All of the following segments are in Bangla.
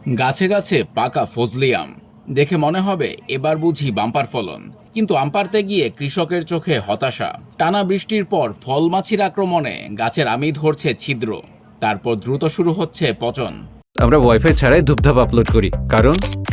গাছে গাছে পাকা ফজলি আম দেখে মনে হবে এবার বুঝি বাম্পার ফলন, কিন্তু আম পাড়তে গিয়ে কৃষকের চোখে হতাশা। টানা বৃষ্টির পর ফলমাছির আক্রমণে গাছের আমই ধরছে ছিদ্র, তারপর দ্রুত শুরু হচ্ছে পচন। আমরা ওয়াইফাই ছাড়াই ধূপধাপ আপলোড করি,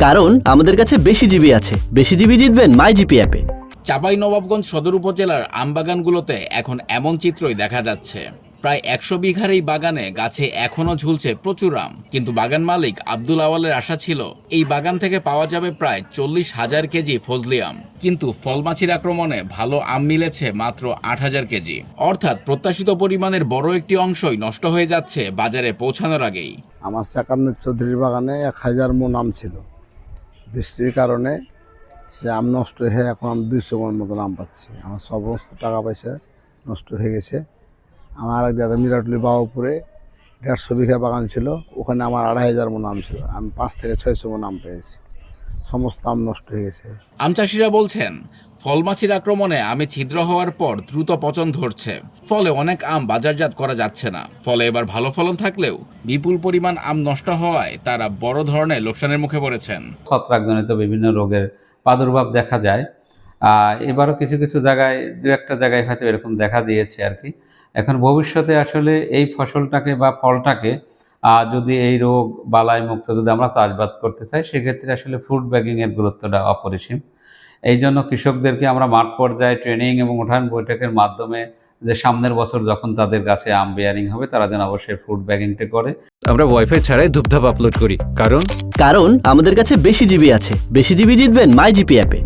কারণ আমাদের কাছে বেশি জিবি আছে। বেশি জিবি জিতবেন মাই জিপি অ্যাপে। চাঁপাইনবাবগঞ্জ সদর উপজেলার আমবাগানগুলোতে এখন এমন চিত্রই দেখা যাচ্ছে। প্রায় 100 বিঘার এই বাগানে গাছে এখনও ঝুলছে প্রচুর আম, কিন্তু বাগান মালিক আব্দুল আওয়ালের আশা ছিল এই বাগান থেকে পাওয়া যাবে প্রায় 40,000 কেজি ফজলি আম, কিন্তু ফলমাছির আক্রমণে ভালো আম মিলেছে মাত্র 8,000 কেজি। অর্থাৎ প্রত্যাশিত পরিমাণের বড় একটি অংশই নষ্ট হয়ে যাচ্ছে বাজারে পৌঁছানোর আগেই। আমার সাকান্নের চৌধুরীর বাগানে 1,000 মণ আম ছিল। বৃষ্টির কারণে সে আম নষ্ট হয়ে এখন আমি 200 মণ মতন আম পাচ্ছি। আমার সমস্ত টাকা পয়সা নষ্ট হয়ে গেছে। আমার এক দাদা মিরাটুলি বাবুপুরে 150 বিঘা বাগান ছিল, ওখানে আমার 2,500 মণ আম ছিল। আমি 5 থেকে 600 মণ আম পেয়েছি। সমস্ত আম নষ্ট হয়ে গেছে। আম চাষিরা বলছেন ফলমাছির আক্রমণে আমে ছিদ্র হওয়ার পর দ্রুত পচন ধরছে, ফলে অনেক আম বাজারজাত করা যাচ্ছে না। ফলে এবার ভালো ফলন থাকলেও বিপুল পরিমাণ আম নষ্ট হওয়ায় তারা বড় ধরনের লোকসানের মুখে পড়েছেন। ছত্রাকজনিত বিভিন্ন রোগের প্রাদুর্ভাব দেখা যায়। এবারও কিছু কিছু জায়গায়, দু একটা জায়গায় হয়তো এরকম দেখা দিয়েছে আর কি। এখন ভবিষ্যতে আসলে এই ফসলটাকে বা ফলটাকে যদি এই রোগ বালাই মুক্ত যদি আমরা চাষবাদ করতে চাই, সেক্ষেত্রে আসলে ফুড ব্যাগিংয়ের গুরুত্বটা অপরিসীম। এই জন্য কৃষকদেরকে আমরা মাঠ পর্যায়ে ট্রেনিং এবং উঠান বৈঠকের মাধ্যমে যে সামনের বছর যখন তাদের গাছে আম বেয়ারিং হবে, তারা যেন অবশ্যই ফুড ব্যাগিংটা করে। আমরা ওয়াইফাই ছাড়াই ধূপধাপ আপলোড করি, কারণ আমাদের কাছে বেশি জিবি আছে। বেশি জিবি জিতবেন মাই জিপি অ্যাপে।